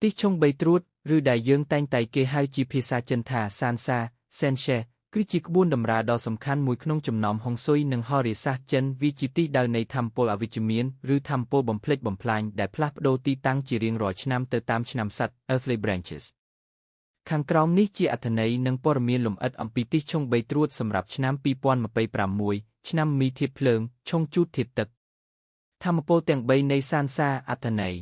ទីឆុងបីត្រួតឬដែលយើងតែងតែគេហៅជាភាសាចិនថាសានសាសេនឆេគឺជាក្បួនតម្រាដ៏សំខាន់មួយក្នុងចំណោមហុងស៊ុយនិងហោរាសាស្ត្រចិនវាជាទិសដៅនៃថាមពលអវិជ្ជមានឬថាមពលបំផ្លិចបំផ្លាញដែលផ្លាស់ប្ដូរទីតាំងជារៀងរាល់ឆ្នាំទៅតាមឆ្នាំសត្វ Earthly Branches ខាងក្រោមនេះជាអត្ថន័យនិងព័ត៌មានលម្អិតអំពីទីឆុងបីត្រួតសម្រាប់ឆ្នាំ2026ឆ្នាំមីធាតុភ្លើងឆុងជូតធាតុទឹកថាមពលទាំង3នៃសានសាអត្ថន័យ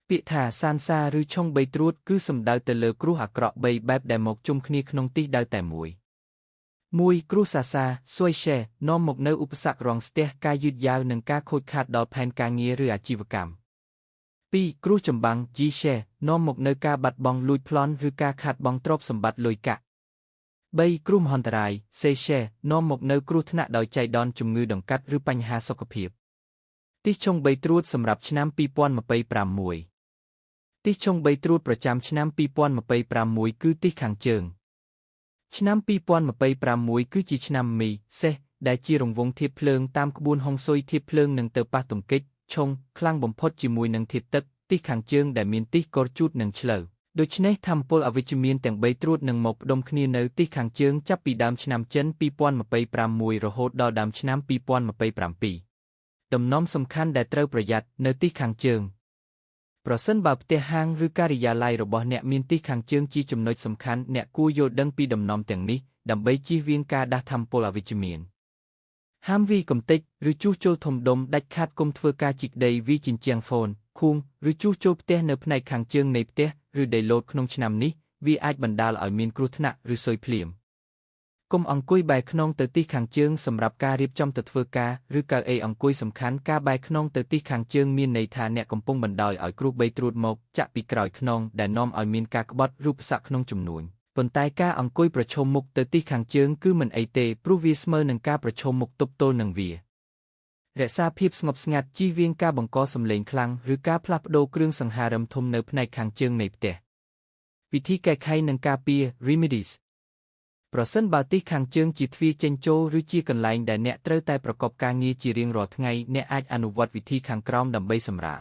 ពាក្យថាសានសាឬឆុងបីត្រួតគឺសំដៅទៅលើគ្រោះអាក្រក់3បែបដែលមកជុំគ្នាក្នុងទិសដៅតែមួយគ្រោះសាសាស៊ុយឆេនាំមកនូវឧបសគ្គរងស្ទះការយឺតយ៉ាវនិងការខូចខាតដល់ផែនការងារឬអាជីវកម្ម2គ្រោះចម្បាំងជីឆេនាំមកនូវការបាត់បង់លួចប្លន់ឬការខាតបង់ទ្រព្យសម្បត្តិលុយកាក់3គ្រោះមហន្តរាយសេឆេនាំមកនូវគ្រោះថ្នាក់ដោយចៃដន្យជំងឺដង្កាត់ឬបញ្ហាសុខភាពទីឆុងបីត្រួតសម្រាប់ឆ្នាំ2026ទីឆុងបីត្រួតប្រចាំឆ្នាំ2026គឺទិសខាងជើងឆ្នាំ2026គឺជាឆ្នាំមីសេះដែលជារង្វង់ធាតុភ្លើងតាមក្បួនហុងស៊ុយធាតុភ្លើងនឹងទៅប៉ះទង្គិចឆុងខ្លាំងបំផុតជាមួយនឹងធាតុទឹកទិសខាងជើងដែលមានទិសកូរជូតនិងឆ្លូវដូច្នេះថាមពលអវិជ្ជមានទាំង3ត្រួតនឹងមកផ្ដុំគ្នានៅទិសខាងជើងចាប់ពីដើមឆ្នាំចិន2026រហូតដល់ដើមឆ្នាំ2027ដំណំសំខាន់ដែលត្រូវប្រយ័ត្ននៅទិសខាងជើងប្រសិនបើផ្ទះហាងឬការិយាល័យរបស់អ្នកមានទិសខាងជើងជាចំណុចសំខាន់អ្នកគួរយល់ដឹងពីដំណំទាំងនេះដើម្បីជៀសវាងការដាស់ថាមពលអវិជ្ជមានហាមវាយកំទេចឬជួសជុលធំដុំដាច់ខាតកុំធ្វើការជីកដីវាយជញ្ជាំងហ្វូនខួងឬជួសជុលផ្ទះនៅផ្នែកខាងជើងនៃផ្ទះឬដីឡូតក្នុងឆ្នាំនេះវាអាចបណ្ដាលឲ្យមានគ្រោះថ្នាក់ឬស៊ុយភ្លៀងកុំអង្គុយបែរខ្នងទៅទិសខាងជើងសម្រាប់ការរៀបចំទៅធ្វើការឬកៅអីអង្គុយសំខាន់ការបែរខ្នងទៅទិសខាងជើងមានន័យថាអ្នកកំពុងបណ្ដោយឲ្យគ្រោះបីត្រួតមកចាក់ពីក្រោយខ្នងដែលនាំឲ្យមានការក្បត់រូបស័ក្តិក្នុងជំនួញប៉ុន្តែការអង្គុយប្រឈមមុខទៅទិសខាងជើងគឺមិនអីទេព្រោះវាស្មើនឹងការប្រឈមមុខទប់ទល់នឹងវារក្សាភាពស្ងប់ស្ងាត់ជៀសវាងការបង្កសំឡេងខ្លាំងឬការផ្លាស់ប្ដូរគ្រឿងសង្ហារិមធំនៅផ្នែកខាងជើងនៃផ្ទះវិធីកែខៃនិងការពារ Remedies ប្រសិនបើទិសខាងជើងជាទ្វារចេញចូលឬជាកន្លែងដែលអ្នកត្រូវតែប្រកបការងារជារៀងរាល់ថ្ងៃអ្នកអាចអនុវត្តវិធីខាងក្រោមដើម្បីសម្រាល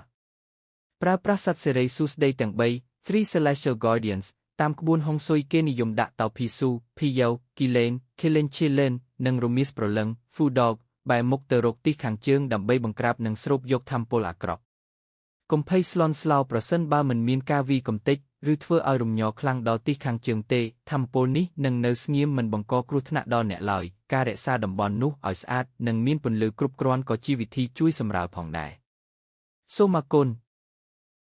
ប្រើប្រាស់សត្វសិរីសួស្តីទាំង3 Three Celestial Guardians តាមក្បួនហុងស៊ុយគេនិយមដាក់តោភីស៊ូភីយ៉ូគីលេនខេលេនឈីលេននិងរមៀសប្រលឹង Food Dog បែរមុខទៅរកទិសខាងជើងដើម្បីបង្ក្រាបនិងស្រូបយកថាមពលអាក្រក់កុំភ័យស្លន់ស្លោប្រសិនបើមិនមានការវាយកំទេចឬធ្វើឲ្យរំញ័រខ្លាំងដល់ទិសខាងជើងទេថាមពលនេះនឹងនៅស្ងៀមមិនបង្កគ្រោះថ្នាក់ដល់អ្នកឡើយការរក្សាតំបន់នោះឲ្យស្អាតនិងមានពន្លឺគ្រប់គ្រាន់ក៏ជាវិធីជួយសម្រាលផងដែរសូមអរគុណ